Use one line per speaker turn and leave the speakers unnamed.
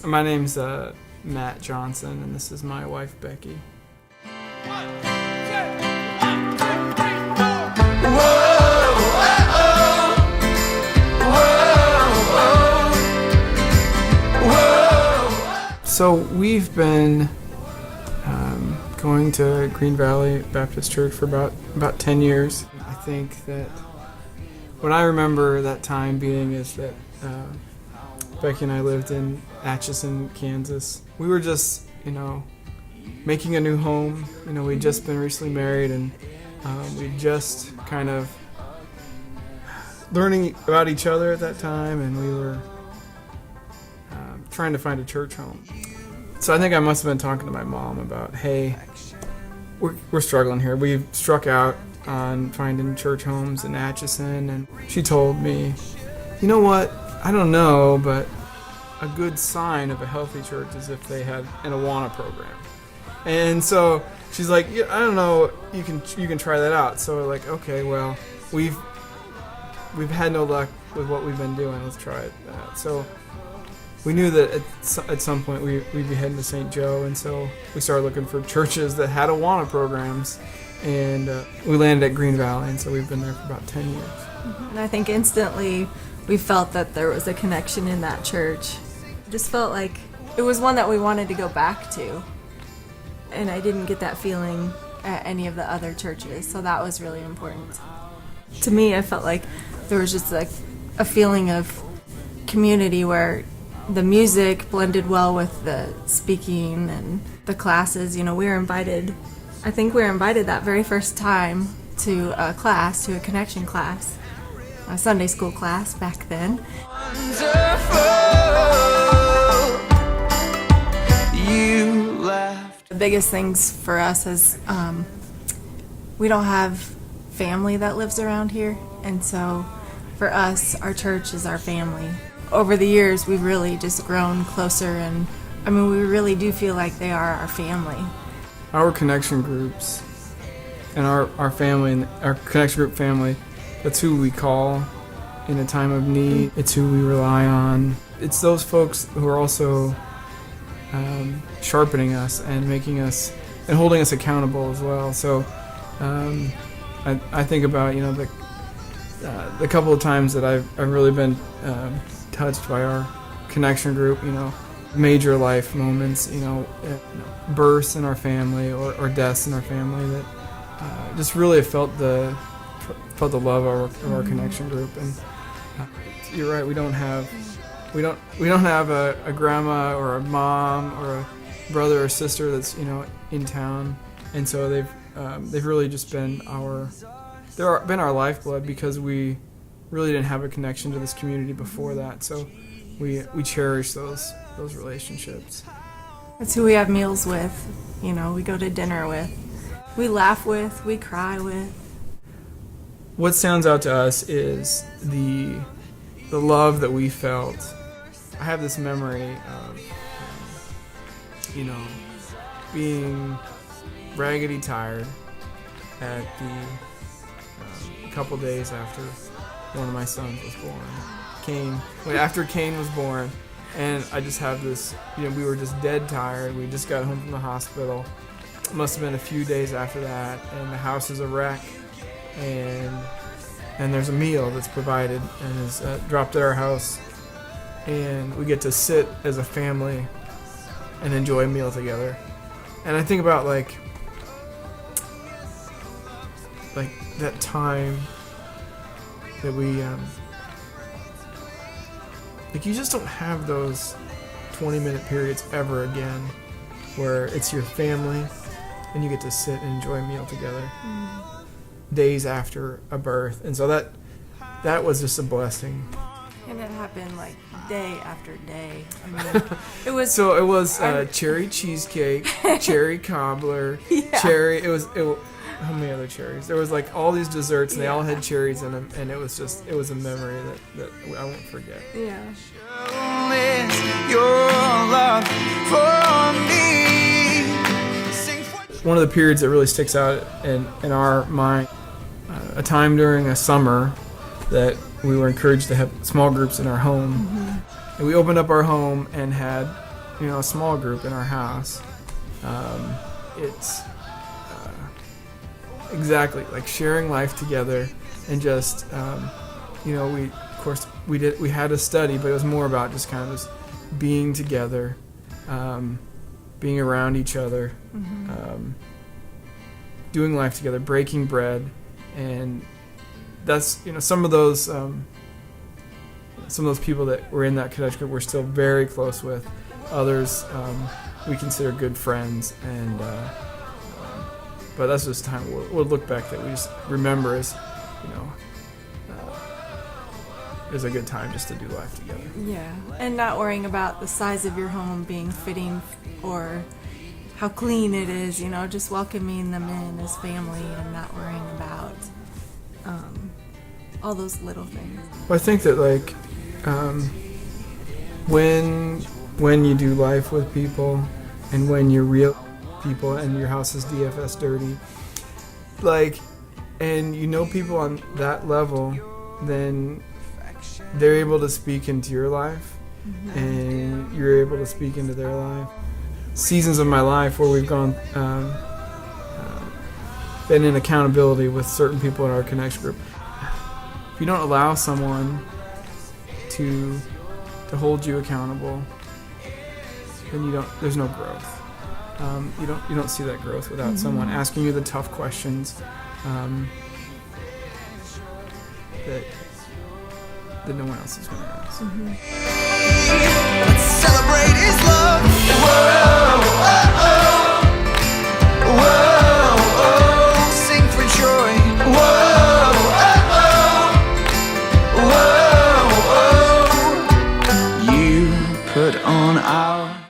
My name's Matt Johnson, and this is my wife, Becky. So we've been going to Green Valley Baptist Church for about 10 years. I think that what I remember that time being is that Becky and I lived in Atchison, Kansas. We were just, making a new home. We'd just been recently married, and we'd just kind of learning about each other at that time, and we were trying to find a church home. So I think I must have been talking to my mom about, hey, we're struggling here. We've struck out on finding church homes in Atchison, and she told me, you know what, I don't know, but a good sign of a healthy church is if they had an Awana program. And so she's like, yeah, I don't know, you can try that out. So we're like, okay, well, we've had no luck with what we've been doing. Let's try it. So we knew that at some point we'd be heading to St. Joe, and so we started looking for churches that had Awana programs, and we landed at Green Valley, and so we've been there for about 10 years.
And I think instantly we felt that there was a connection in that church. It just felt like it was one that we wanted to go back to, and I didn't get that feeling at any of the other churches, so that was really important. To me, I felt like there was just like a feeling of community where the music blended well with the speaking and the classes. We were invited, I think we were invited that very first time to a connection class, a Sunday school class back then. The biggest things for us is we don't have family that lives around here, and so for us, our church is our family. Over the years, we've really just grown closer, and we really do feel like they are our family.
Our connection groups and our family, and our connection group family, that's who we call in a time of need. It's who we rely on. It's those folks who are also sharpening us and making us and holding us accountable as well. So I think about the couple of times that I've really been touched by our connection group, major life moments, births in our family or deaths in our family that just really felt the love of our connection group. And you're right, we don't have a grandma or a mom or a brother or sister that's in town, and so they've really just been our lifeblood, because we really didn't have a connection to this community before that. So we cherish those relationships.
That's who we have meals with, we go to dinner with, we laugh with, we cry with.
What stands out to us is the love that we felt. I have this memory of being raggedy tired at a couple days after one of my sons was born, after Cain was born, and I just have this, we were just dead tired. We just got home from the hospital. It must have been a few days after that, and the house is a wreck, and there's a meal that's provided and is dropped at our house, and we get to sit as a family and enjoy a meal together. And I think about like that time that we you just don't have those 20-minute periods ever again where it's your family and you get to sit and enjoy a meal together days after a birth. And so that was just a blessing.
And it happened like day after day. It was
cherry cheesecake, cherry cobbler,
yeah.
How many other cherries? There was like all these desserts, and they all had cherries in them, and it was a memory that I won't forget.
Yeah.
One of the periods that really sticks out in our mind, a time during a summer that we were encouraged to have small groups in our home. Mm-hmm. And we opened up our home and had a small group in our house, it's exactly like sharing life together, and just we had a study, but it was more about just kind of just being together, being around each other, doing life together, breaking bread, and that's some of those people that were in that connection group we're still very close with. Others we consider good friends, and but that's just time we'll look back that we just remember as it was a good time just to do life together.
Yeah, and not worrying about the size of your home being fitting or how clean it is, just welcoming them in as family and not worrying about all those little things.
Well, I think that when you do life with people, and when you're real people and your house is DFS dirty, and people on that level, then they're able to speak into your life, and you're able to speak into their life. Seasons of my life where we've gone been in accountability with certain people in our connection group. If you don't allow someone to hold you accountable, then there's no growth. You don't see that growth without someone asking you the tough questions that no one else is going to ask.
Let's celebrate his love. Whoa, whoa, whoa, sing for joy. Whoa, whoa, whoa, you put on our